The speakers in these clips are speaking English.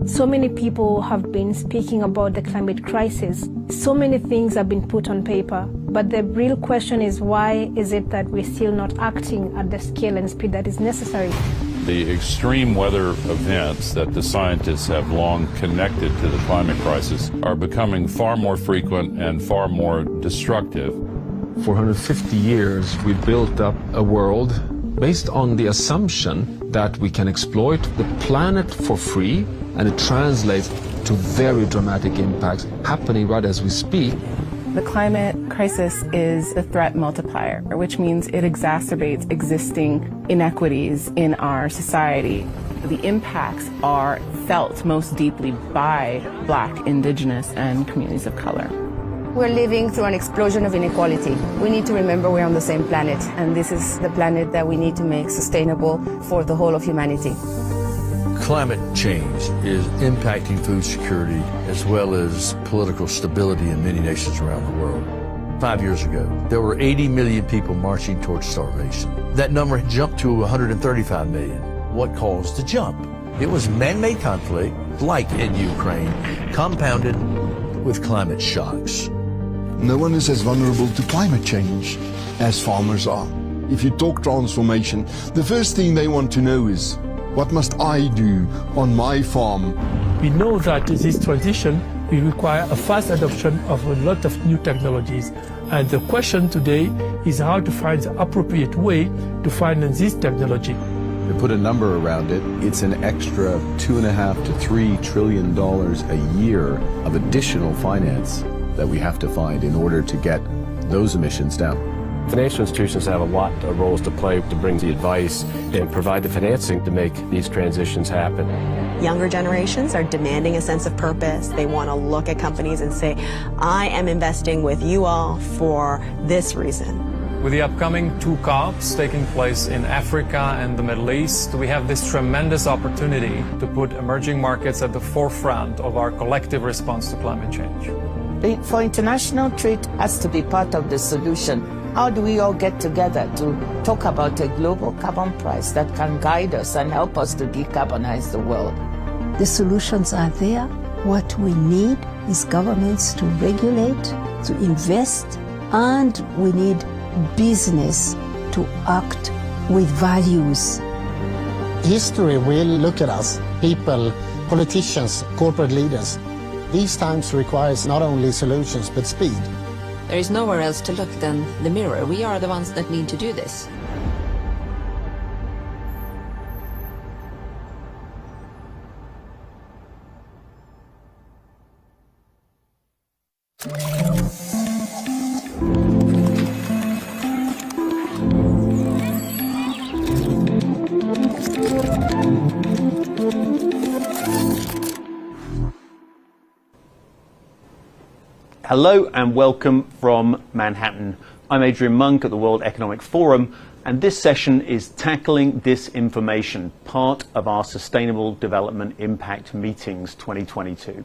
So many people have been speaking about the climate crisis. So many things have been put on paper. But the real question is, why is it that we're still not acting at the scale and speed that is necessary? The extreme weather events that the scientists have long connected to the climate crisis are becoming far more frequent and far more destructive. For 150 years, we built up a world based on the assumption that we can exploit the planet for free, and it translates to very dramatic impacts happening right as we speak. The climate crisis is a threat multiplier, which means it exacerbates existing inequities in our society. The impacts are felt most deeply by Black, Indigenous, and communities of color. We're living through an explosion of inequality. We need to remember we're on the same planet, and this is the planet that we need to make sustainable for the whole of humanity. Climate change is impacting food security as well as political stability in many nations around the world. 5 years ago, there were 80 million people marching towards starvation. That number jumped to 135 million. What caused the jump? It was man-made conflict like in Ukraine, compounded with climate shocks. No one is as vulnerable to climate change as farmers are. If you talk transformation, the first thing they want to know is, what must I do on my farm? We know that this transition will require a fast adoption of a lot of new technologies. And the question today is how to find the appropriate way to finance this technology. To put a number around it, it's an extra $2.5 to $3 trillion a year of additional finance that we have to find in order to get those emissions down. Financial institutions have a lot of roles to play to bring the advice and provide the financing to make these transitions happen. Younger generations are demanding a sense of purpose. They want to look at companies and say, I am investing with you all for this reason. With the upcoming 2 COPs taking place in Africa and the Middle East, we have this tremendous opportunity to put emerging markets at the forefront of our collective response to climate change. For international trade has to be part of the solution. How do we all get together to talk about a global carbon price that can guide us and help us to decarbonize the world? The solutions are there. What we need is governments to regulate, to invest, and we need business to act with values. History will look at us, people, politicians, corporate leaders. These times requires not only solutions but speed. There is nowhere else to look than the mirror. We are the ones that need to do this. Hello and welcome from Manhattan. I'm Adrian Monk at the World Economic Forum, and this session is Tackling Disinformation, part of our Sustainable Development Impact Meetings 2022.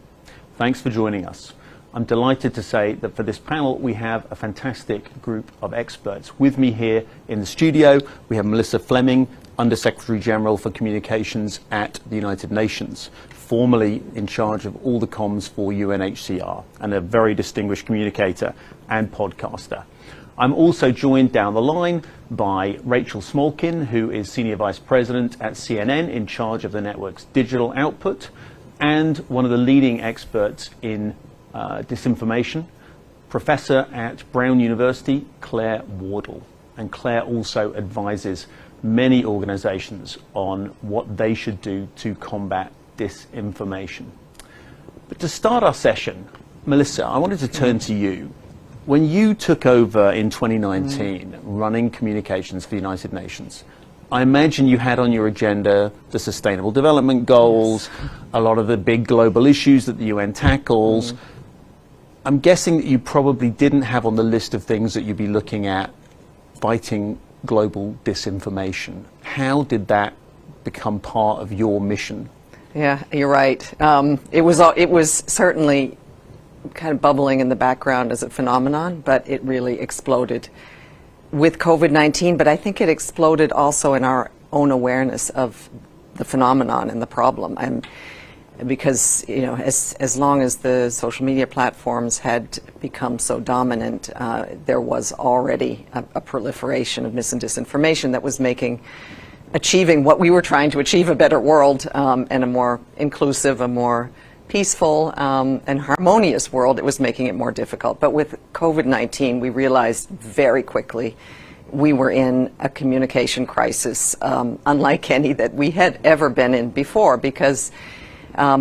Thanks for joining us. I'm delighted to say that for this panel we have a fantastic group of experts. With me here in the studio we have Melissa Fleming, Under-Secretary General for Communications at the United Nations, formerly in charge of all the comms for UNHCR, and a very distinguished communicator and podcaster. I'm also joined down the line by Rachel Smolkin, who is Senior Vice President at CNN in charge of the network's digital output, and one of the leading experts in disinformation, Professor at Brown University, Claire Wardle. And Claire also advises many organizations on what they should do to combat disinformation. But to start our session, Melissa, I wanted to turn to you. When you took over in 2019 running communications for the United Nations, I imagine you had on your agenda the Sustainable Development Goals, a lot of the big global issues that the UN tackles. I'm guessing that you probably didn't have on the list of things that you'd be looking at fighting global disinformation. How did that become part of your mission? Yeah, you're right. It was certainly kind of bubbling in the background as a phenomenon, but it really exploded with COVID-19. But I think it exploded also in our own awareness of the phenomenon and the problem. Because as long as the social media platforms had become so dominant, there was already a proliferation of mis and disinformation that was achieving what we were trying to achieve, a better world and a more inclusive, a more peaceful and harmonious world. It was making it more difficult. But with COVID-19, we realized very quickly we were in a communication crisis unlike any that we had ever been in before, because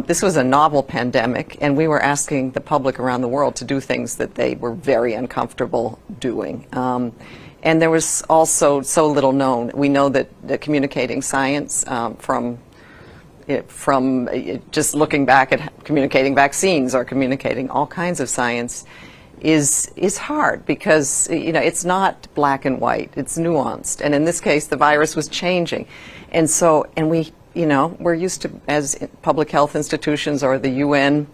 this was a novel pandemic, and we were asking the public around the world to do things that they were very uncomfortable doing. And there was also so little known. We know that communicating science from just looking back at communicating vaccines or communicating all kinds of science is hard, because it's not black and white, it's nuanced. And in this case, the virus was changing. And we're used to, as public health institutions or the UN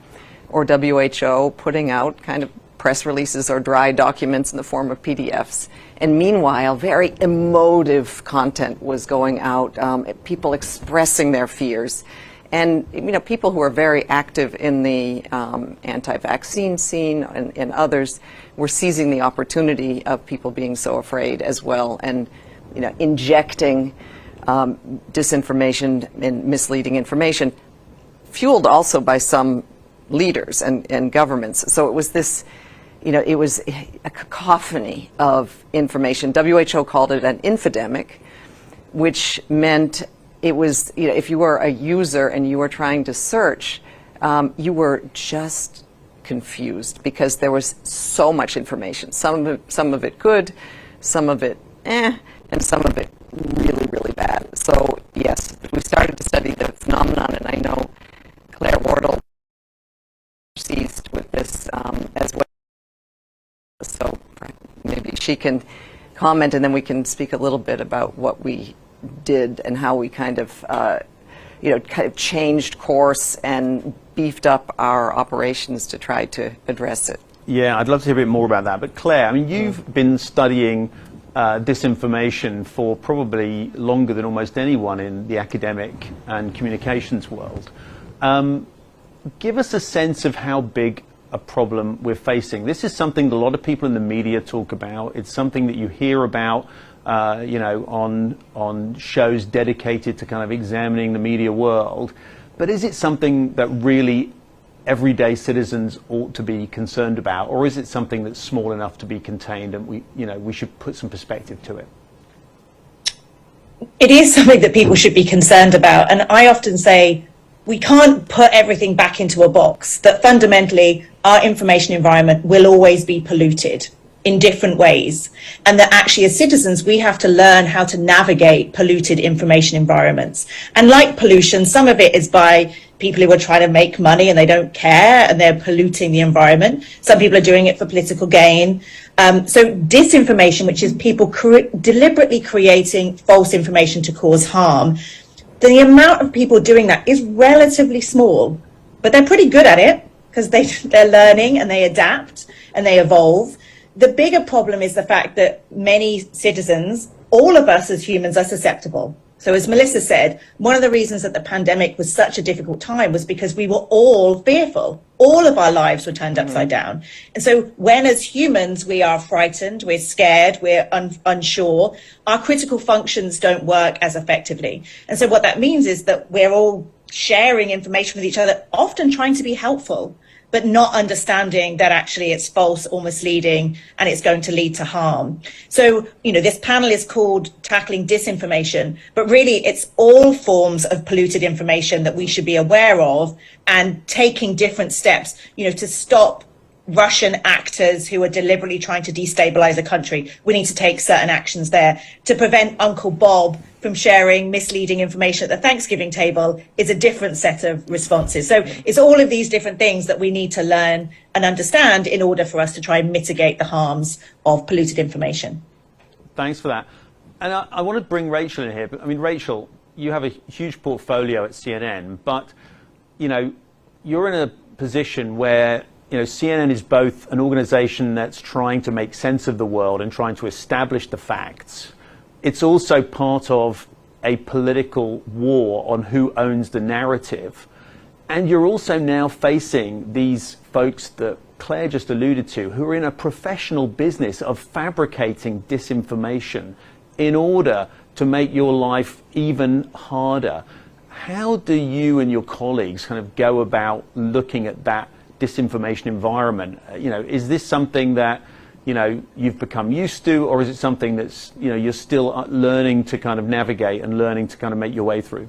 or WHO, putting out kind of press releases or dry documents in the form of PDFs. And meanwhile, very emotive content was going out, people expressing their fears. And people who are very active in the anti-vaccine scene and others were seizing the opportunity of people being so afraid as well, and injecting disinformation and misleading information, fueled also by some leaders and governments. So it was this, it was a cacophony of information. WHO called it an infodemic, which meant it was, if you were a user and you were trying to search, you were just confused because there was so much information. Some of it good, some of it and some of it really, really bad. So yes, we started to study the phenomenon, and I know Claire Wardle seized with this as well. So maybe she can comment, and then we can speak a little bit about what we did and how we kind of changed course and beefed up our operations to try to address it. Yeah, I'd love to hear a bit more about that. But Claire, I mean, you've been studying disinformation for probably longer than almost anyone in the academic and communications world. Give us a sense of how big a problem we're facing. This is something that a lot of people in the media talk about. It's something that you hear about, on shows dedicated to kind of examining the media world. But is it something that really everyday citizens ought to be concerned about, or is it something that's small enough to be contained and we should put some perspective to it? It is something that people should be concerned about, and I often say we can't put everything back into a box, that fundamentally our information environment will always be polluted in different ways, and that actually as citizens we have to learn how to navigate polluted information environments. And like pollution, some of it is by people who are trying to make money and they don't care and they're polluting the environment. Some people are doing it for political gain. So disinformation, which is people deliberately creating false information to cause harm, the amount of people doing that is relatively small, but they're pretty good at it because they're learning and they adapt and they evolve. The bigger problem is the fact that many citizens, all of us as humans, are susceptible. So as Melissa said, one of the reasons that the pandemic was such a difficult time was because we were all fearful. All of our lives were turned upside down. And so when as humans we are frightened, we're scared, we're unsure, our critical functions don't work as effectively. And so what that means is that we're all sharing information with each other, often trying to be helpful, but not understanding that actually it's false or misleading and it's going to lead to harm. So, this panel is called Tackling Disinformation, but really it's all forms of polluted information that we should be aware of and taking different steps, to stop Russian actors who are deliberately trying to destabilize a country. We need to take certain actions there. To prevent Uncle Bob from sharing misleading information at the Thanksgiving table is a different set of responses. So it's all of these different things that we need to learn and understand in order for us to try and mitigate the harms of polluted information. Thanks for that. And I want to bring Rachel in here. I mean, Rachel, you have a huge portfolio at CNN, but, you're in a position where CNN is both an organization that's trying to make sense of the world and trying to establish the facts. It's also part of a political war on who owns the narrative. And you're also now facing these folks that Claire just alluded to, who are in a professional business of fabricating disinformation in order to make your life even harder. How do you and your colleagues kind of go about looking at that disinformation environment? Is this something that you've become used to, or is it something that's you're still learning to kind of navigate and learning to kind of make your way through?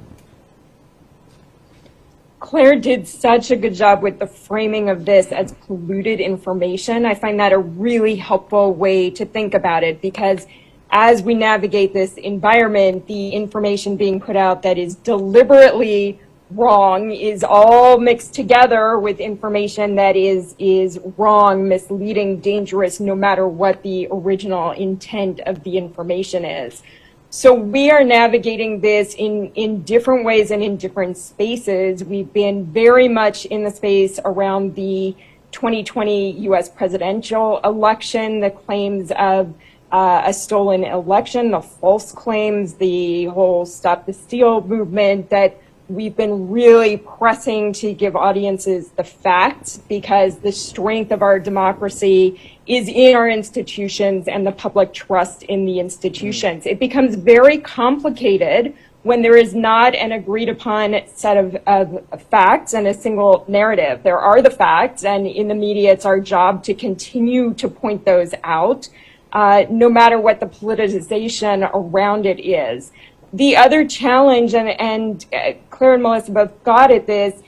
Claire did such a good job with the framing of this as polluted information. I find that a really helpful way to think about it, because as we navigate this environment, the information being put out that is deliberately wrong is all mixed together with information that is wrong, misleading, dangerous, no matter what the original intent of the information is. So we are navigating this in different ways and in different spaces. We've been very much in the space around the 2020 US presidential election, the claims of a stolen election, the false claims, the whole Stop the Steal movement that we've been really pressing to give audiences the facts, because the strength of our democracy is in our institutions and the public trust in the institutions. It becomes very complicated when there is not an agreed upon set of facts and a single narrative. There are the facts, and in the media, it's our job to continue to point those out, no matter what the politicization around it is. The other challenge, and Claire and Melissa both got at this,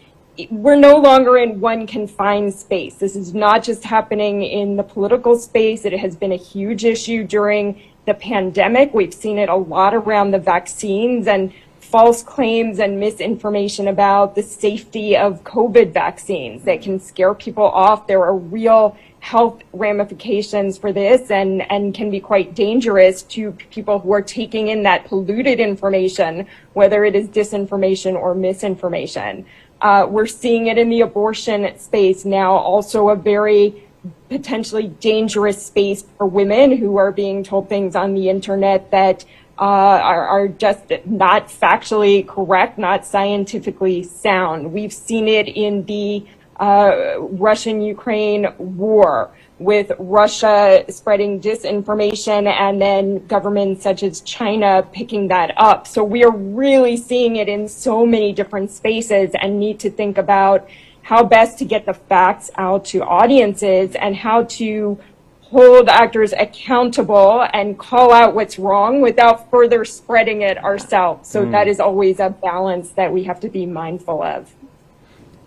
we're no longer in one confined space. This is not just happening in the political space. It has been a huge issue during the pandemic. We've seen it a lot around the vaccines and false claims and misinformation about the safety of COVID vaccines that can scare people off. There are real health ramifications for this and can be quite dangerous to people who are taking in that polluted information, whether it is disinformation or misinformation. We're seeing it in the abortion space now, also a very potentially dangerous space for women who are being told things on the internet that are just not factually correct, not scientifically sound. We've seen it in the Russian-Ukraine war, with Russia spreading disinformation and then governments such as China picking that up. So we are really seeing it in so many different spaces and need to think about how best to get the facts out to audiences and how to hold actors accountable and call out what's wrong without further spreading it ourselves. So that is always a balance that we have to be mindful of.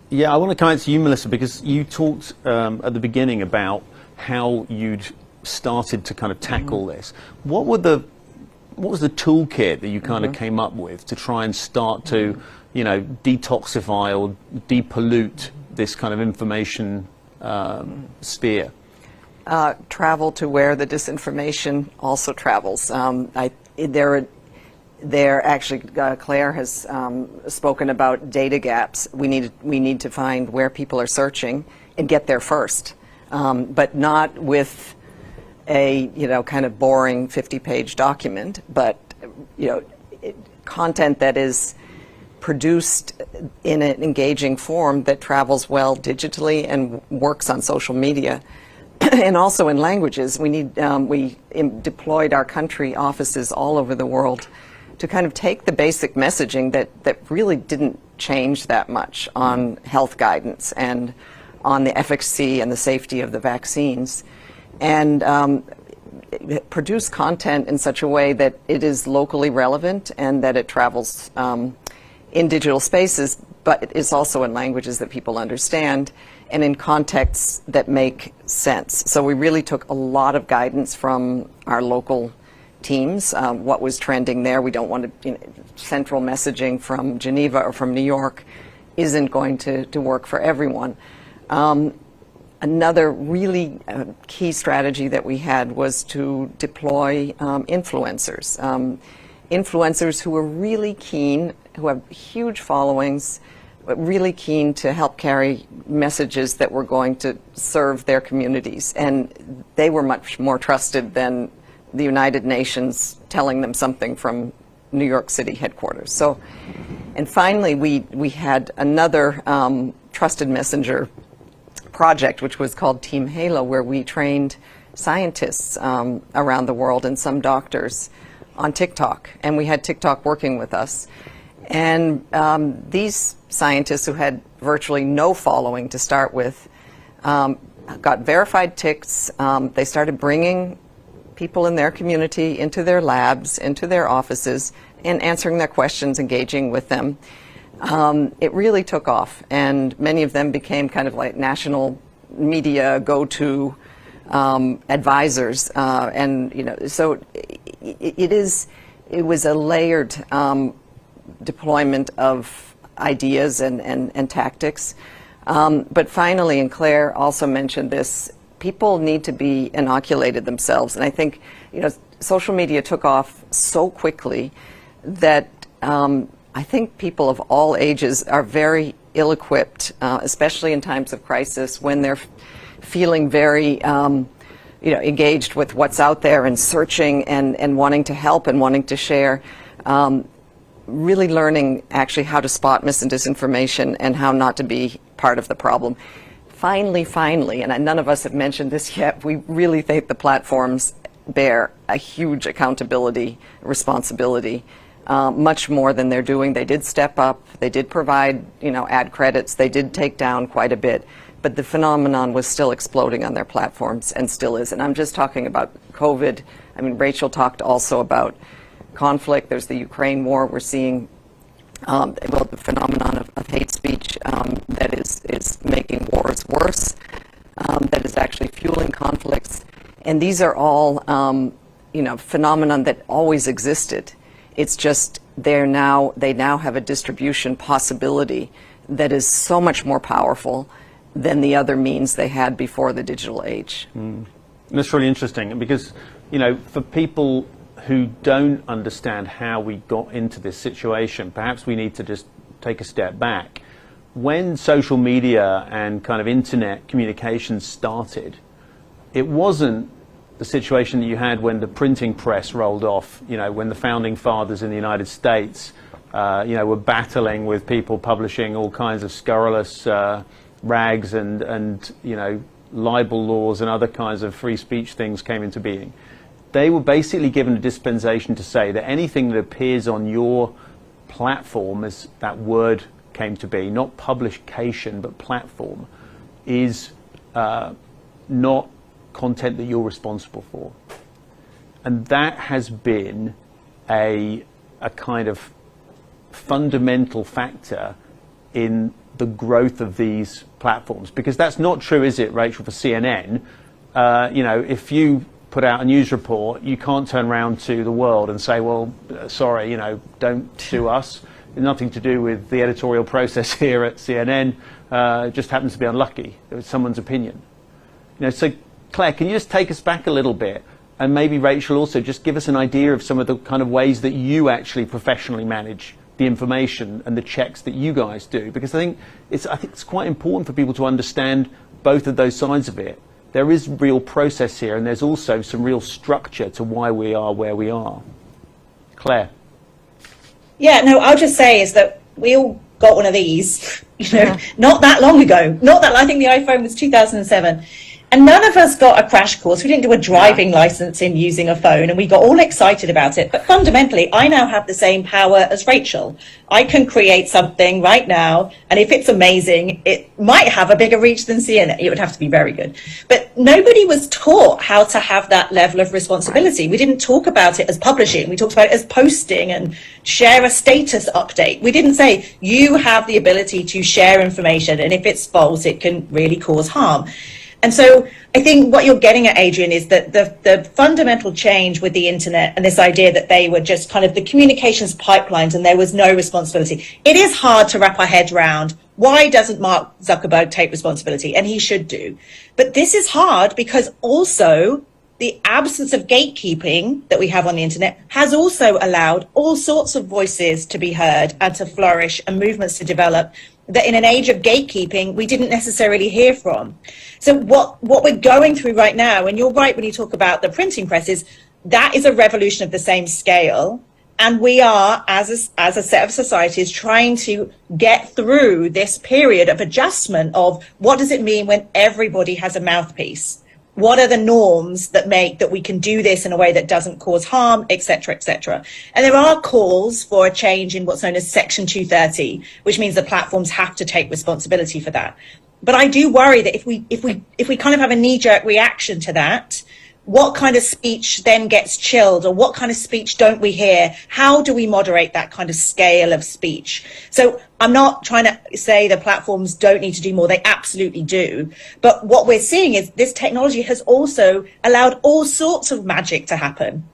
Yeah, I want to come back to you, Melissa, because you talked at the beginning about how you'd started to kind of tackle this. What was the toolkit that you kind of came up with to try and start to, you know, detoxify or depollute this kind of information sphere? Travel to where the disinformation also travels. Actually, Claire has spoken about data gaps. We need to find where people are searching and get there first, but not with a kind of boring 50-page document, but content that is produced in an engaging form that travels well digitally and works on social media. And also in languages. We deployed our country offices all over the world to kind of take the basic messaging that really didn't change that much on health guidance and on the efficacy and the safety of the vaccines, and produce content in such a way that it is locally relevant and that it travels in digital spaces, but it's also in languages that people understand and in contexts that make sense. So we really took a lot of guidance from our local teams, what was trending there. We don't want to, central messaging from Geneva or from New York isn't going to work for everyone. Another really key strategy that we had was to deploy influencers. Influencers who were really keen, who have huge followings, but really keen to help carry messages that were going to serve their communities. And they were much more trusted than the United Nations telling them something from New York City headquarters. So, and finally, we had another trusted messenger project, which was called Team Halo, where we trained scientists around the world and some doctors on TikTok. And we had TikTok working with us. And these scientists, who had virtually no following to start with, got verified tics. They started bringing people in their community into their labs, into their offices, and answering their questions, engaging with them. It really took off, and many of them became kind of like national media go-to advisors. And so it was a layered deployment of ideas and tactics. But finally, and Claire also mentioned this, people need to be inoculated themselves. And I think, social media took off so quickly that I think people of all ages are very ill-equipped, especially in times of crisis, when they're feeling very engaged with what's out there and searching and wanting to help and wanting to share. really learning actually how to spot mis and disinformation and how not to be part of the problem. Finally, and none of us have mentioned this yet, we really think the platforms bear a huge accountability, responsibility, much more than they're doing. They did step up, they did provide, ad credits, they did take down quite a bit, but the phenomenon was still exploding on their platforms and still is. And I'm just talking about COVID. I mean, Rachel talked also about conflict. There's the Ukraine war. We're seeing the phenomenon of hate speech that is making wars worse, that is actually fueling conflicts. And these are all, phenomenon that always existed. It's just they now have a distribution possibility that is so much more powerful than the other means they had before the digital age. That's really interesting because, for people who don't understand how we got into this situation, perhaps we need to just take a step back. When social media and kind of internet communications started, it wasn't the situation that you had when the printing press rolled off, when the founding fathers in the United States, were battling with people publishing all kinds of scurrilous rags and libel laws and other kinds of free speech things came into being. They were basically given a dispensation to say that anything that appears on your platform, as that word came to be, not publication but platform, is not content that you're responsible for. And that has been a kind of fundamental factor in the growth of these platforms. Because that's not true, is it, Rachel, for CNN? If you put out a news report, you can't turn around to the world and say, well, sorry, don't sue us. Nothing to do with the editorial process here at CNN. It just happens to be unlucky. It was someone's opinion. So Claire, can you just take us back a little bit, and maybe Rachel also just give us an idea of some of the kind of ways that you actually professionally manage the information and the checks that you guys do? Because I think it's quite important for people to understand both of those sides of it. There is real process here, and there's also some real structure to why we are where we are. Claire. Yeah, no, I'll just say is that we all got one of these, not that long ago. I think the iPhone was 2007. And none of us got a crash course. We didn't do a driving license in using a phone, and we got all excited about it. But fundamentally, I now have the same power as Rachel. I can create something right now, and if it's amazing, it might have a bigger reach than CNN. It would have to be very good. But nobody was taught how to have that level of responsibility. We didn't talk about it as publishing. We talked about it as posting and share a status update. We didn't say, you have the ability to share information, and if it's false, it can really cause harm. And so I think what you're getting at, Adrian, is that the fundamental change with the internet and this idea that they were just kind of the communications pipelines and there was no responsibility. It is hard to wrap our heads around. Why doesn't Mark Zuckerberg take responsibility? And he should do. But this is hard because also the absence of gatekeeping that we have on the internet has also allowed all sorts of voices to be heard and to flourish and movements to develop that in an age of gatekeeping, we didn't necessarily hear from. So what we're going through right now, and you're right when you talk about the printing presses, that is a revolution of the same scale. And we are, as a set of societies, trying to get through this period of adjustment of what does it mean when everybody has a mouthpiece? What are the norms that make that we can do this in a way that doesn't cause harm, et cetera, et cetera. And there are calls for a change in what's known as Section 230, which means the platforms have to take responsibility for that. But I do worry that if we kind of have a knee-jerk reaction to that, what kind of speech then gets chilled, or what kind of speech don't we hear? How do we moderate that kind of scale of speech? So I'm not trying to say the platforms don't need to do more. They absolutely do. But what we're seeing is this technology has also allowed all sorts of magic to happen.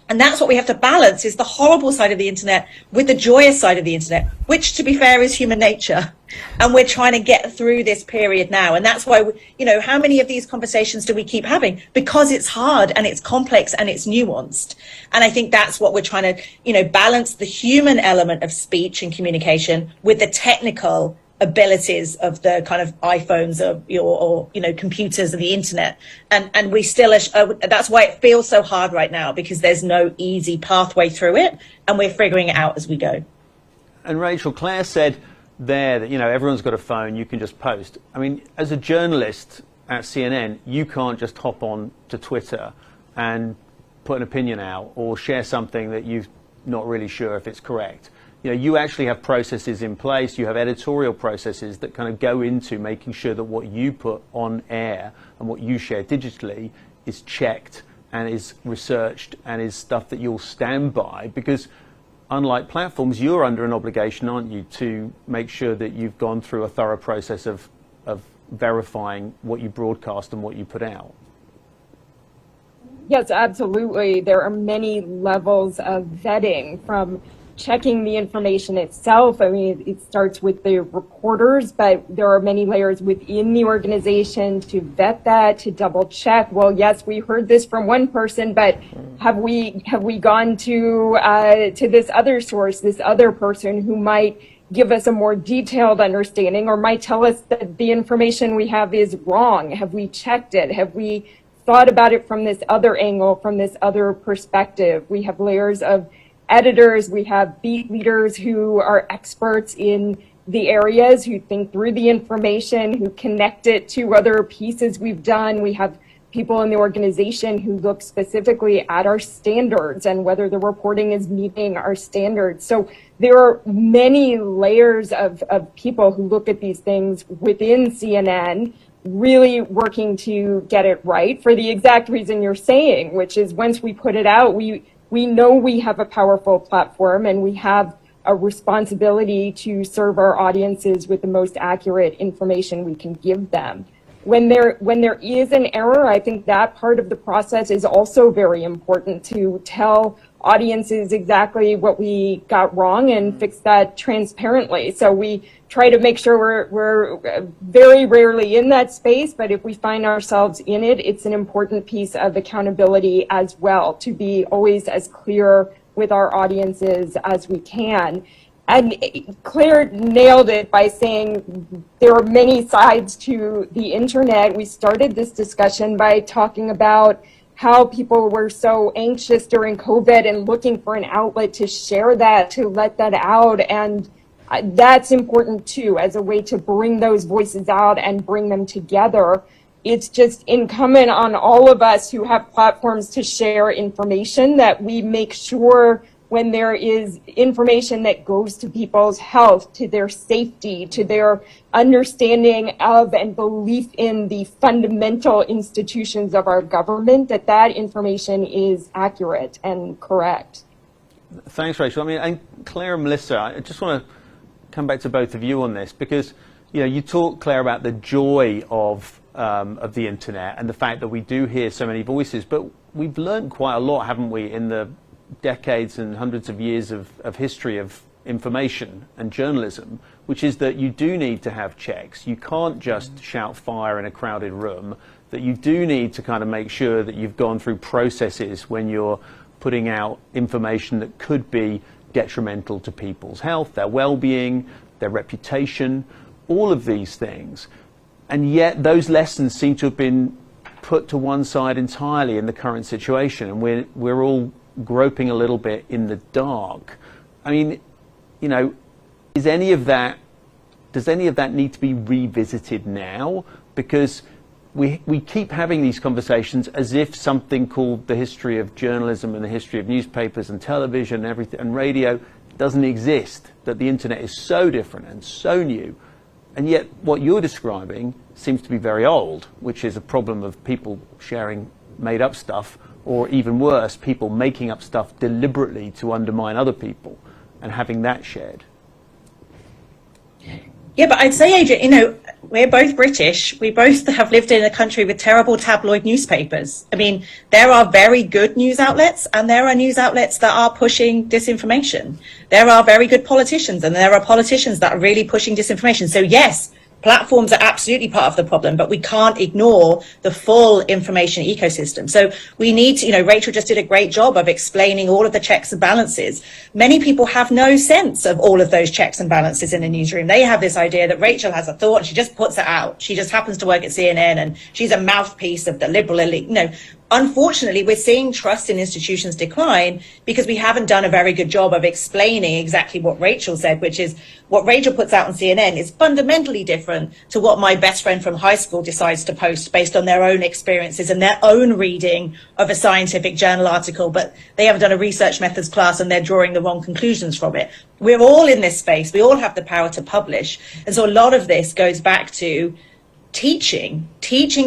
And that's what we have to balance, is the horrible side of the internet with the joyous side of the internet, which, to be fair, is human nature. And we're trying to get through this period now. And that's why, how many of these conversations do we keep having? Because it's hard and it's complex and it's nuanced. And I think that's what we're trying to, balance the human element of speech and communication with the technical abilities of the kind of iPhones or computers and the internet. And we still, that's why it feels so hard right now, because there's no easy pathway through it, and we're figuring it out as we go. And Rachel, Claire said there that, everyone's got a phone, you can just post. I mean, as a journalist at CNN, you can't just hop on to Twitter and put an opinion out or share something that you're not really sure if it's correct. You actually have processes in place, you have editorial processes that kind of go into making sure that what you put on air and what you share digitally is checked and is researched and is stuff that you'll stand by, because unlike platforms, you're under an obligation, aren't you, to make sure that you've gone through a thorough process of verifying what you broadcast and what you put out. Yes, absolutely. There are many levels of vetting, from checking the information itself. I mean, it starts with the reporters, but there are many layers within the organization to vet that, to double check. Well, yes, we heard this from one person, but have we gone to this other source, this other person who might give us a more detailed understanding or might tell us that the information we have is wrong? Have we checked it? Have we thought about it from this other angle, from this other perspective? We have layers of editors, we have beat leaders who are experts in the areas, who think through the information, who connect it to other pieces we've done. We have people in the organization who look specifically at our standards and whether the reporting is meeting our standards. So there are many layers of people who look at these things within CNN, really working to get it right for the exact reason you're saying, which is once we put it out, we know we have a powerful platform and we have a responsibility to serve our audiences with the most accurate information we can give them. When there is an error, I think that part of the process is also very important, to tell audiences exactly what we got wrong and fix that transparently. So we try to make sure we're very rarely in that space, but if we find ourselves in it, it's an important piece of accountability as well, to be always as clear with our audiences as we can. And Claire nailed it by saying there are many sides to the internet. We started this discussion by talking about how people were so anxious during COVID and looking for an outlet to share that, to let that out. And that's important too, as a way to bring those voices out and bring them together. It's just incumbent on all of us who have platforms to share information that we make sure when there is information that goes to people's health, to their safety, to their understanding of and belief in the fundamental institutions of our government, that information is accurate and correct. Thanks, Rachel. I mean, and Claire and Melissa, I just want to come back to both of you on this, because you talk, Claire, about the joy of the internet and the fact that we do hear so many voices, but we've learned quite a lot, haven't we, in the decades and hundreds of years of history of information and journalism, which is that you do need to have checks. You can't just shout fire in a crowded room, that you do need to kind of make sure that you've gone through processes when you're putting out information that could be detrimental to people's health, their well-being, their reputation, all of these things. And yet those lessons seem to have been put to one side entirely in the current situation, and we're all groping a little bit in the dark. I mean, does any of that need to be revisited now? Because we keep having these conversations as if something called the history of journalism and the history of newspapers and television and everything and radio doesn't exist, that the internet is so different and so new. And yet what you're describing seems to be very old, which is a problem of people sharing made up stuff, or even worse, people making up stuff deliberately to undermine other people and having that shared. Yeah, but I'd say, Adrian, we're both British. We both have lived in a country with terrible tabloid newspapers. I mean, there are very good news outlets and there are news outlets that are pushing disinformation. There are very good politicians and there are politicians that are really pushing disinformation. So yes, platforms are absolutely part of the problem, but we can't ignore the full information ecosystem. So we need to, Rachel just did a great job of explaining all of the checks and balances. Many people have no sense of all of those checks and balances in a newsroom. They have this idea that Rachel has a thought and she just puts it out. She just happens to work at CNN and she's a mouthpiece of the liberal elite. No, unfortunately, we're seeing trust in institutions decline because we haven't done a very good job of explaining exactly what Rachel said, which is what Rachel puts out on CNN is fundamentally different to what my best friend from high school decides to post based on their own experiences and their own reading of a scientific journal article, but they haven't done a research methods class and they're drawing the wrong conclusions from it. We're all in this space. We all have the power to publish. And so a lot of this goes back to teaching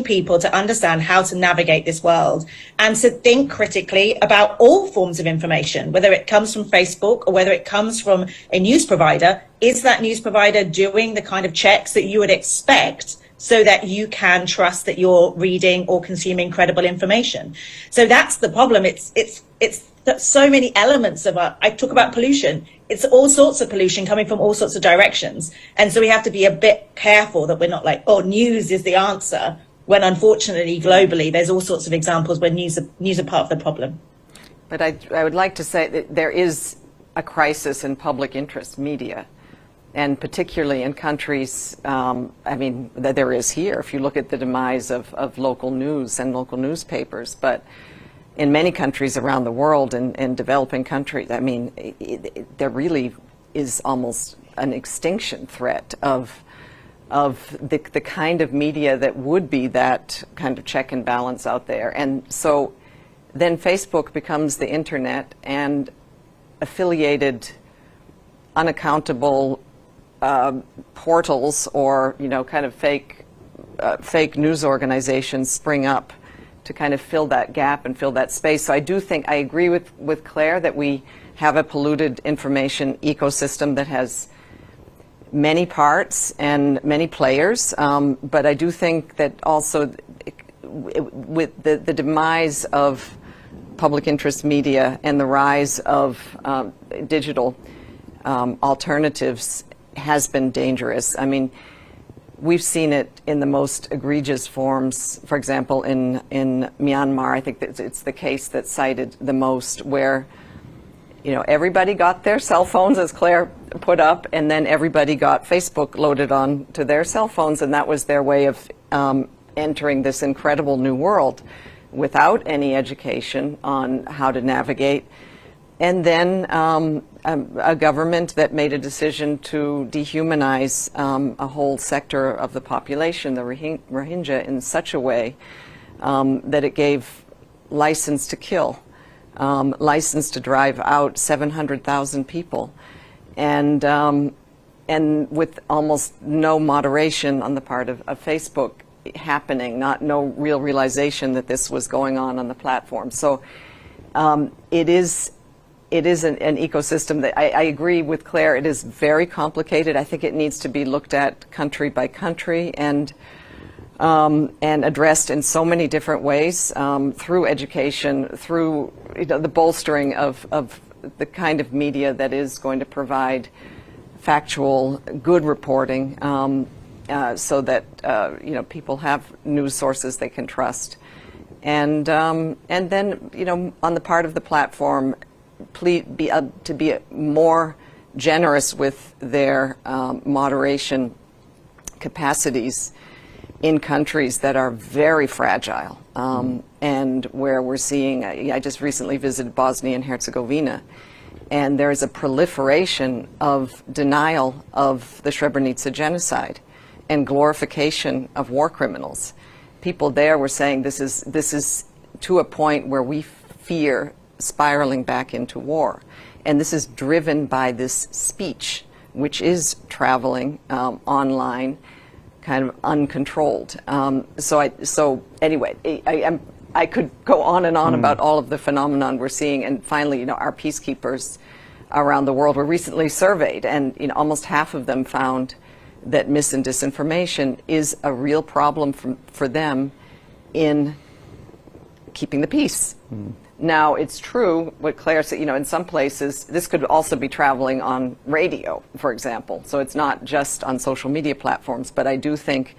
people to understand how to navigate this world and to think critically about all forms of information, whether it comes from Facebook or whether it comes from a news provider. Is that news provider doing the kind of checks that you would expect so that you can trust that you're reading or consuming credible information? So that's the problem. It's so many elements of I talk about pollution. It's all sorts of pollution coming from all sorts of directions. And so we have to be a bit careful that we're not like, oh, news is the answer, when unfortunately, globally, there's all sorts of examples where news are part of the problem. But I would like to say that there is a crisis in public interest media, and particularly in countries, I mean, that there is here, if you look at the demise of local news and local newspapers. But in many countries around the world, in developing countries, I mean, there really is almost an extinction threat of the kind of media that would be that kind of check and balance out there. And so then Facebook becomes the internet, and affiliated, unaccountable portals or, you know, kind of fake news organizations spring up to kind of fill that gap and fill that space. So I do think, I agree with Claire that we have a polluted information ecosystem that has many parts and many players, but I do think that also with the demise of public interest media and the rise of digital alternatives has been dangerous. I mean, we've seen it in the most egregious forms. For example, in Myanmar, I think that it's the case that's cited the most, where, you know, everybody got their cell phones, as Claire put up, and then everybody got Facebook loaded on to their cell phones, and that was their way of entering this incredible new world without any education on how to navigate. And then a government that made a decision to dehumanize a whole sector of the population, the Rohingya, in such a way that it gave license to kill, license to drive out 700,000 people, and with almost no moderation on the part of Facebook happening, no real realization that this was going on the platform. So it is an ecosystem that I agree with Claire. It is very complicated. I think it needs to be looked at country by country and addressed in so many different ways, through education, through, you know, the bolstering of the kind of media that is going to provide factual, good reporting, so that you know, people have news sources they can trust, and then, you know, on the part of the platform, to be more generous with their moderation capacities in countries that are very fragile, and where we're seeing, I just recently visited Bosnia and Herzegovina, and there's a proliferation of denial of the Srebrenica genocide and glorification of war criminals. People there were saying this is to a point where we fear spiraling back into war. And this is driven by this speech, which is traveling online, kind of uncontrolled. So anyway, I could go on and on about all of the phenomenon we're seeing. And finally, you know, our peacekeepers around the world were recently surveyed, and, you know, almost half of them found that mis and disinformation is a real problem for them in keeping the peace. Now, it's true what Claire said, you know, in some places, this could also be traveling on radio, for example. So it's not just on social media platforms, but I do think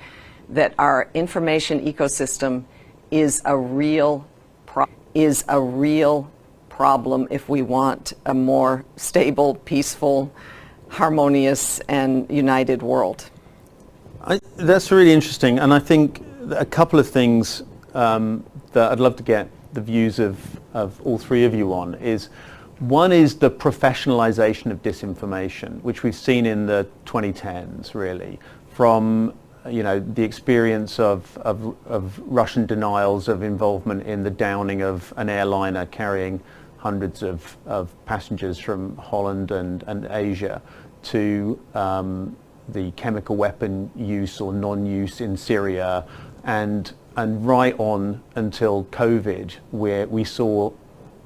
that our information ecosystem is a real problem if we want a more stable, peaceful, harmonious, and united world. That's really interesting, and I think a couple of things that I'd love to get the views of all three of you on is, one is the professionalization of disinformation, which we've seen in the 2010s, really, from the experience of Russian denials of involvement in the downing of an airliner carrying hundreds of passengers from Holland and Asia, to the chemical weapon use or non-use in Syria, and right on until COVID, where we saw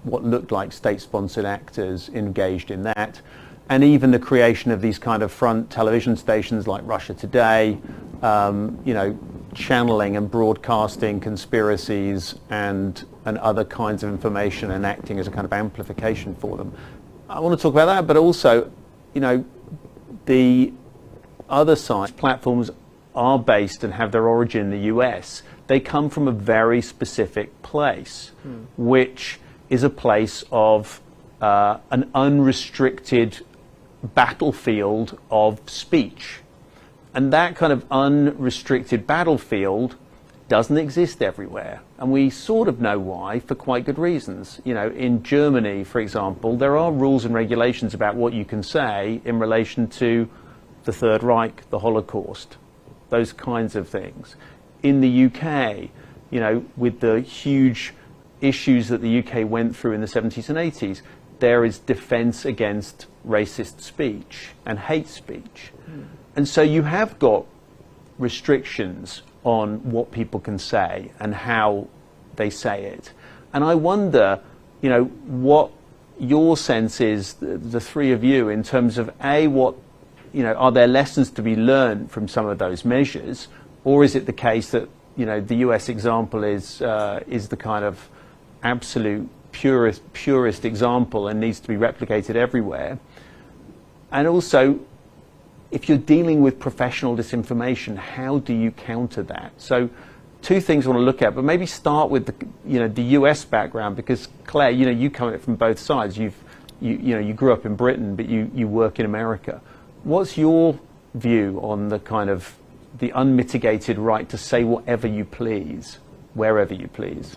what looked like state-sponsored actors engaged in that, and even the creation of these kind of front television stations like Russia Today, channeling and broadcasting conspiracies and other kinds of information and acting as a kind of amplification for them. I want to talk about that, but also, the other side, platforms are based and have their origin in the US. They come from a very specific place, which is a place of an unrestricted battlefield of speech. And that kind of unrestricted battlefield doesn't exist everywhere. And we sort of know why, for quite good reasons. In Germany, for example, there are rules and regulations about what you can say in relation to the Third Reich, the Holocaust, those kinds of things. In the UK, with the huge issues that the UK went through in the 70s and 80s, there is defense against racist speech and hate speech. And so you have got restrictions on what people can say and how they say it. And I wonder, what your sense is, the three of you, in terms of what, are there lessons to be learned from some of those measures, or is it the case that, the US example is the kind of absolute purest example and needs to be replicated everywhere? And also, if you're dealing with professional disinformation, how do you counter that? So, two things I want to look at, but maybe start with the US background, because Claire, you come at it from both sides. You grew up in Britain, but you work in America. What's your view on the kind of the unmitigated right to say whatever you please, wherever you please?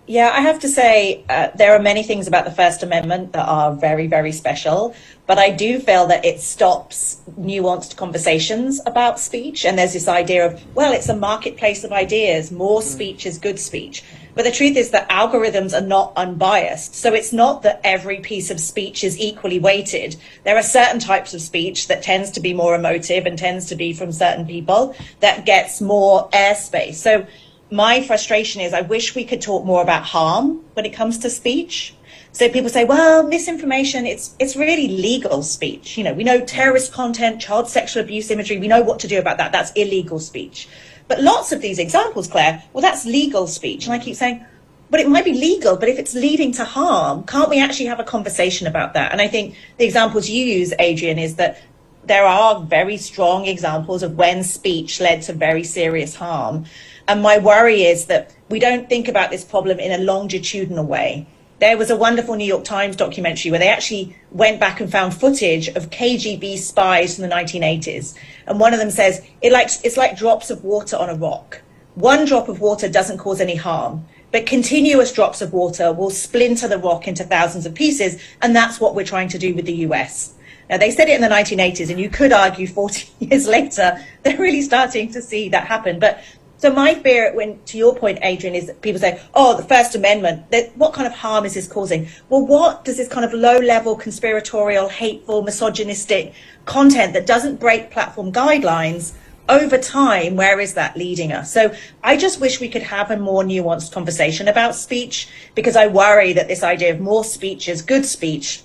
Yeah, I have to say there are many things about the First Amendment that are very, very special, but I do feel that it stops nuanced conversations about speech. And there's this idea of, well, it's a marketplace of ideas, more speech is good speech. But the truth is that algorithms are not unbiased. So it's not that every piece of speech is equally weighted. There are certain types of speech that tends to be more emotive and tends to be from certain people that gets more airspace. So my frustration is I wish we could talk more about harm when it comes to speech. So people say, well, misinformation, it's really legal speech. We know terrorist content, child sexual abuse imagery, we know what to do about that. That's illegal speech. But lots of these examples, Claire, well, that's legal speech. And I keep saying, but it might be legal, but if it's leading to harm, can't we actually have a conversation about that? And I think the examples you use, Adrian, is that there are very strong examples of when speech led to very serious harm. And my worry is that we don't think about this problem in a longitudinal way. There was a wonderful New York Times documentary where they actually went back and found footage of KGB spies from the 1980s. And one of them says, it's like drops of water on a rock. One drop of water doesn't cause any harm, but continuous drops of water will splinter the rock into thousands of pieces. And that's what we're trying to do with the US. Now, they said it in the 1980s, and you could argue 40 years later, they're really starting to see that happen. But so my fear, to your point, Adrian, is that people say, oh, the First Amendment, what kind of harm is this causing? Well, what does this kind of low-level, conspiratorial, hateful, misogynistic content that doesn't break platform guidelines, over time, where is that leading us? So I just wish we could have a more nuanced conversation about speech, because I worry that this idea of more speech is good speech,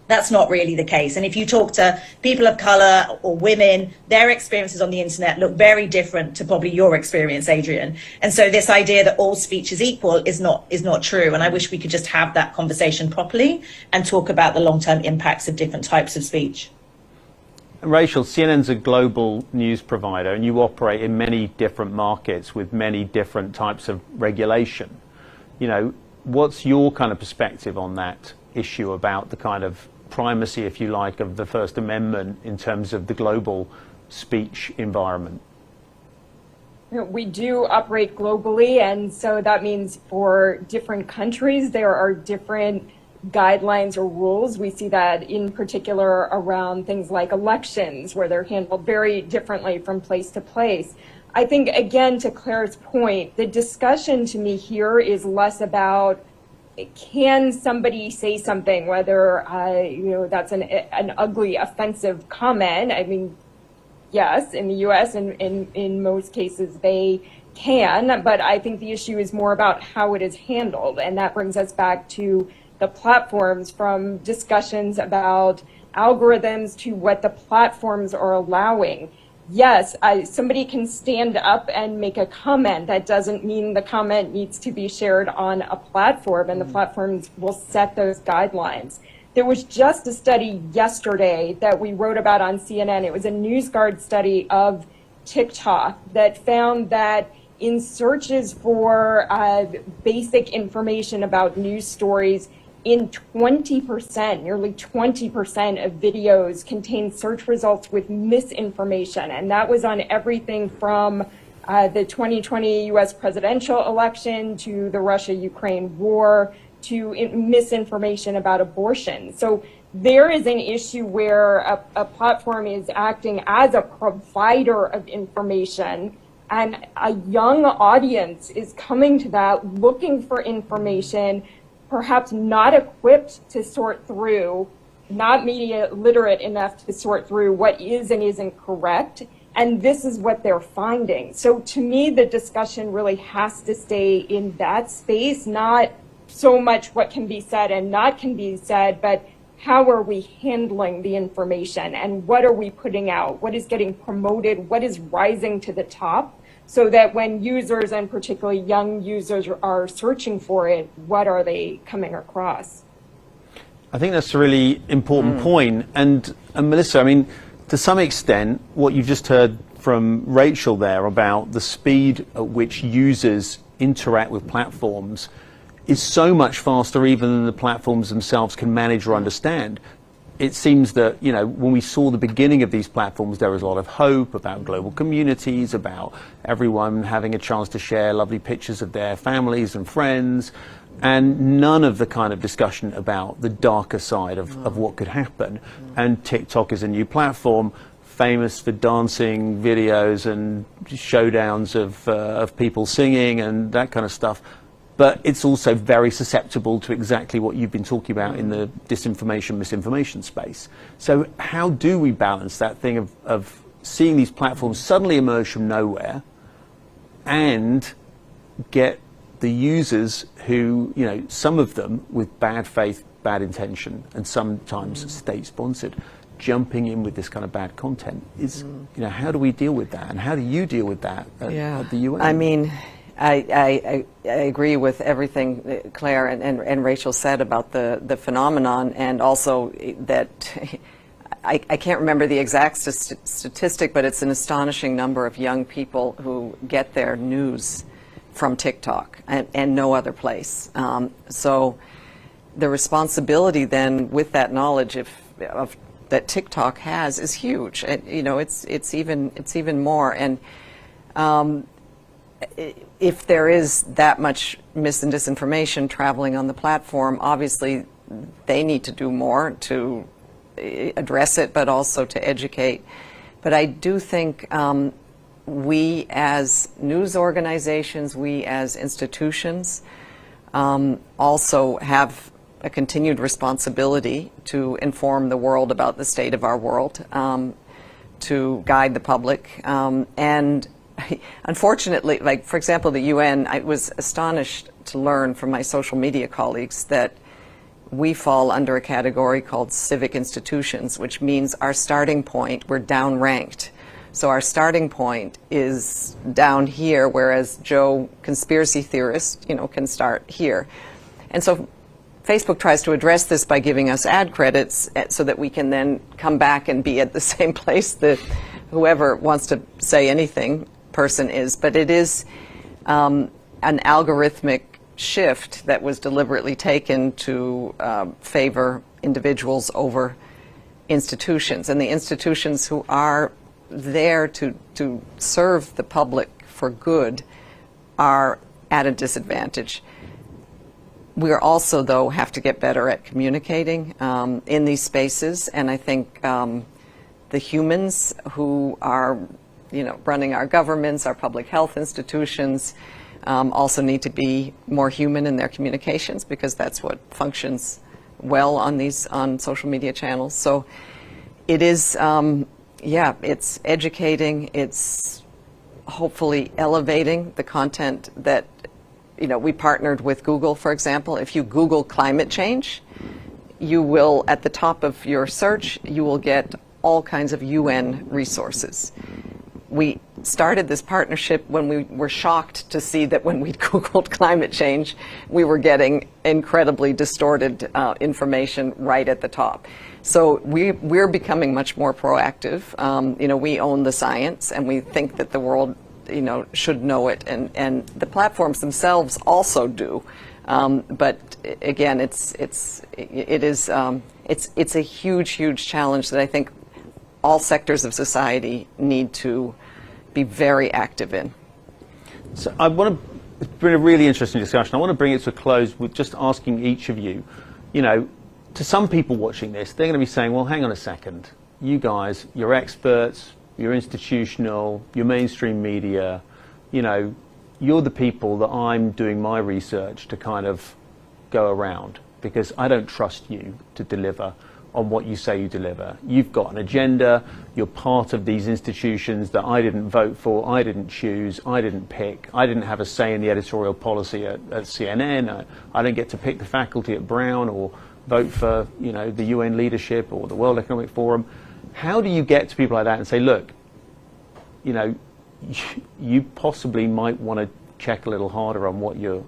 that's not really the case. And if you talk to people of color or women, their experiences on the internet look very different to probably your experience, Adrian. And so this idea that all speech is equal is not true. And I wish we could just have that conversation properly and talk about the long-term impacts of different types of speech. And Rachel, CNN's a global news provider, and you operate in many different markets with many different types of regulation. What's your kind of perspective on that issue about the kind of primacy, if you like, of the First Amendment in terms of the global speech environment? We do operate globally, and so that means for different countries, there are different guidelines or rules. We see that in particular around things like elections, where they're handled very differently from place to place. I think, again, to Claire's point, the discussion to me here is less about can somebody say something, whether that's an ugly, offensive comment. I mean, yes, in the U.S. and in most cases they can, but I think the issue is more about how it is handled, and that brings us back to the platforms, from discussions about algorithms to what the platforms are allowing. Yes, somebody can stand up and make a comment. That doesn't mean the comment needs to be shared on a platform, and the platforms will set those guidelines. There was just a study yesterday that we wrote about on CNN. It was a NewsGuard study of TikTok that found that in searches for basic information about news stories, in 20%, nearly 20% of videos contain search results with misinformation. And that was on everything from the 2020 US presidential election to the Russia-Ukraine war to misinformation about abortion. So there is an issue where a platform is acting as a provider of information, and a young audience is coming to that looking for information, perhaps not equipped to sort through, not media literate enough to sort through what is and isn't correct. And this is what they're finding. So to me, the discussion really has to stay in that space, not so much what can be said and not can be said, but how are we handling the information and what are we putting out? What is getting promoted? What is rising to the top? So that when users, and particularly young users, are searching for it, what are they coming across? I think that's a really important point. And Melissa, I mean, to some extent, what you've just heard from Rachel there about the speed at which users interact with platforms is so much faster even than the platforms themselves can manage or understand. It seems that, when we saw the beginning of these platforms, there was a lot of hope about global communities, about everyone having a chance to share lovely pictures of their families and friends, and none of the kind of discussion about the darker side of what could happen. And TikTok is a new platform, famous for dancing videos and showdowns of people singing and that kind of stuff. But it's also very susceptible to exactly what you've been talking about in the disinformation, misinformation space. So how do we balance that thing of seeing these platforms suddenly emerge from nowhere and get the users who, some of them with bad faith, bad intention, and sometimes state-sponsored, jumping in with this kind of bad content? How do we deal with that? And how do you deal with that at the UN? I mean, I agree with everything Claire and Rachel said about the phenomenon, and also that I can't remember the exact statistic, but it's an astonishing number of young people who get their news from TikTok and no other place. So the responsibility then with that knowledge of that TikTok has is huge. And, it's even more. And if there is that much mis and disinformation traveling on the platform, obviously they need to do more to address it, but also to educate. But I do think we as news organizations, we as institutions, also have a continued responsibility to inform the world about the state of our world, to guide the public, and unfortunately, like, for example, the UN, I was astonished to learn from my social media colleagues that we fall under a category called civic institutions, which means our starting point, we're downranked. So our starting point is down here, whereas Joe, conspiracy theorist, can start here. And so Facebook tries to address this by giving us ad credits so that we can then come back and be at the same place that whoever wants to say anything person is. But it is an algorithmic shift that was deliberately taken to favor individuals over institutions, and the institutions who are there to serve the public for good are at a disadvantage. We are also, though, have to get better at communicating in these spaces, and I think the humans who are, running our governments, our public health institutions, also need to be more human in their communications, because that's what functions well on social media channels. So it is, it's educating, it's hopefully elevating the content that, we partnered with Google, for example. If you Google climate change, you will, at the top of your search, you will get all kinds of UN resources. We started this partnership when we were shocked to see that when we Googled climate change, we were getting incredibly distorted information right at the top. So we're becoming much more proactive. We own the science, and we think that the world, should know it, and the platforms themselves also do. But again, it's a huge challenge that I think all sectors of society need to be very active in. So it's been a really interesting discussion. I want to bring it to a close with just asking each of you, to some people watching this, they're going to be saying, well, hang on a second, you guys, you're experts, you're institutional, you're mainstream media, you're the people that I'm doing my research to kind of go around, because I don't trust you to deliver on what you say you deliver. You've got an agenda, you're part of these institutions that I didn't vote for, I didn't choose, I didn't pick, I didn't have a say in the editorial policy at CNN, I don't get to pick the faculty at Brown or vote for the UN leadership or the World Economic Forum. How do you get to people like that and say, look, you possibly might want to check a little harder on what you're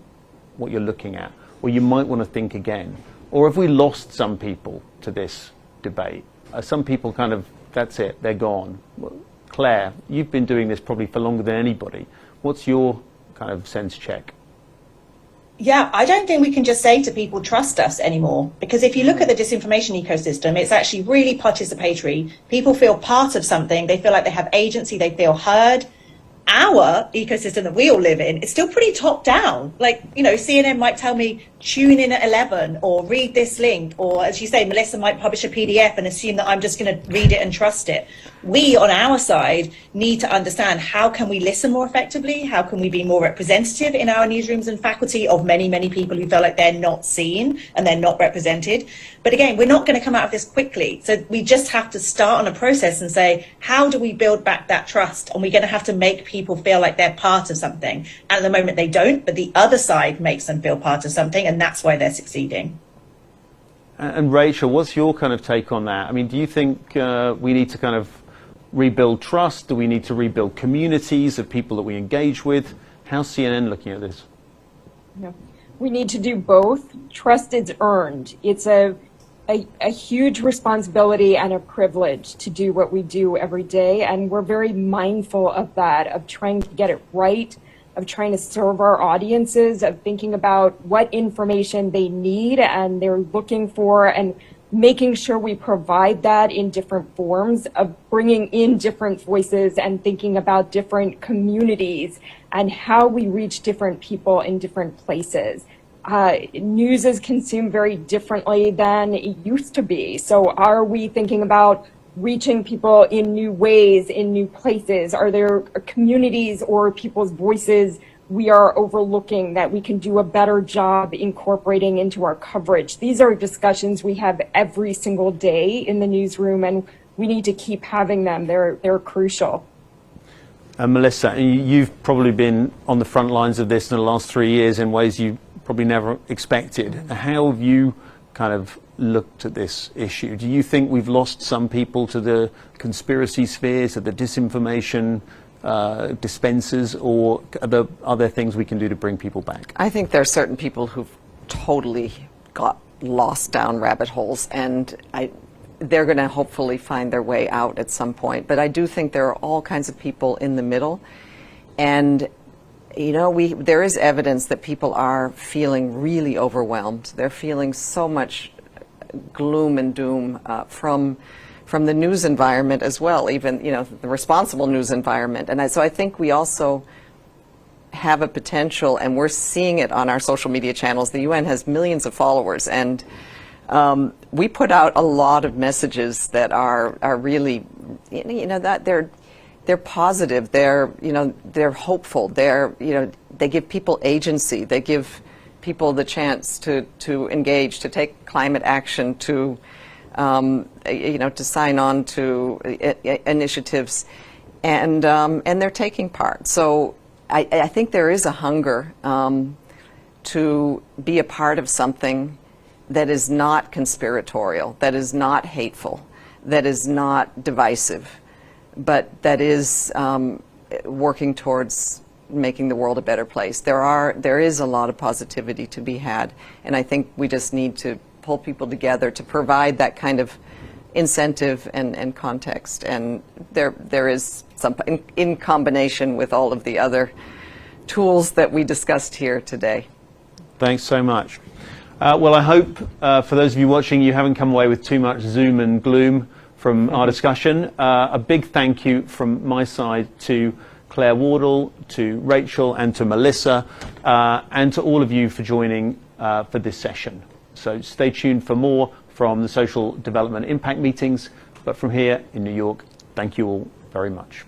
looking at, or you might want to think again? Or have we lost some people to this debate? Some people kind of, that's it, they're gone. Claire, you've been doing this probably for longer than anybody. What's your kind of sense check? Yeah, I don't think we can just say to people, trust us anymore. Because if you look at the disinformation ecosystem, it's actually really participatory. People feel part of something. They feel like they have agency. They feel heard. Our ecosystem that we all live in is still pretty top down. Like, CNN might tell me, tune in at 11 or read this link. Or as you say, Melissa might publish a PDF and assume that I'm just going to read it and trust it. We on our side need to understand, how can we listen more effectively? How can we be more representative in our newsrooms and faculty of many people who feel like they're not seen and they're not represented? But again, we're not going to come out of this quickly. So we just have to start on a process and say, how do we build back that trust? And we're going to have to make people feel like they're part of something. At the moment they don't, but the other side makes them feel part of something, and that's why they're succeeding. And Rachel, what's your kind of take on that? I mean, do you think we need to kind of rebuild trust? Do we need to rebuild communities of people that we engage with? How's CNN looking at this? Yeah. We need to do both. Trust is earned. It's a huge responsibility and a privilege to do what we do every day, and we're very mindful of that, of trying to get it right, of trying to serve our audiences, of thinking about what information they need and they're looking for, and making sure we provide that in different forms, of bringing in different voices and thinking about different communities and how we reach different people in different places. News is consumed very differently than it used to be. So are we thinking about reaching people in new ways, in new places? Are there communities or people's voices we are overlooking that we can do a better job incorporating into our coverage? These are discussions we have every single day in the newsroom, and we need to keep having them. They're crucial. Melissa, you've probably been on the front lines of this in the last 3 years in ways you probably never expected. How have you kind of looked at this issue? Do you think we've lost some people to the conspiracy spheres, to the disinformation dispensers, or are there things we can do to bring people back? I think there are certain people who've totally got lost down rabbit holes, and they're going to hopefully find their way out at some point. But I do think there are all kinds of people in the middle, and there is evidence that people are feeling really overwhelmed. They're feeling so much gloom and doom from the news environment as well, even the responsible news environment. And so I think we also have a potential, and we're seeing it on our social media channels. The UN has millions of followers, and we put out a lot of messages that are really, that they're positive, they're hopeful, they give people agency, they give people the chance to engage, to take climate action, to sign on to initiatives, and they're taking part. So I think there is a hunger to be a part of something that is not conspiratorial, that is not hateful, that is not divisive, but that is working towards making the world a better place. There is a lot of positivity to be had, and I think we just need to pull people together to provide that kind of incentive and context. And there is some, in combination with all of the other tools that we discussed here today. Thanks so much. Well, I hope for those of you watching, you haven't come away with too much zoom and gloom from our discussion. A big thank you from my side to Claire Wardle, to Rachel, and to Melissa, and to all of you for joining for this session. So stay tuned for more from the Social Development Impact Meetings. But from here in New York, thank you all very much.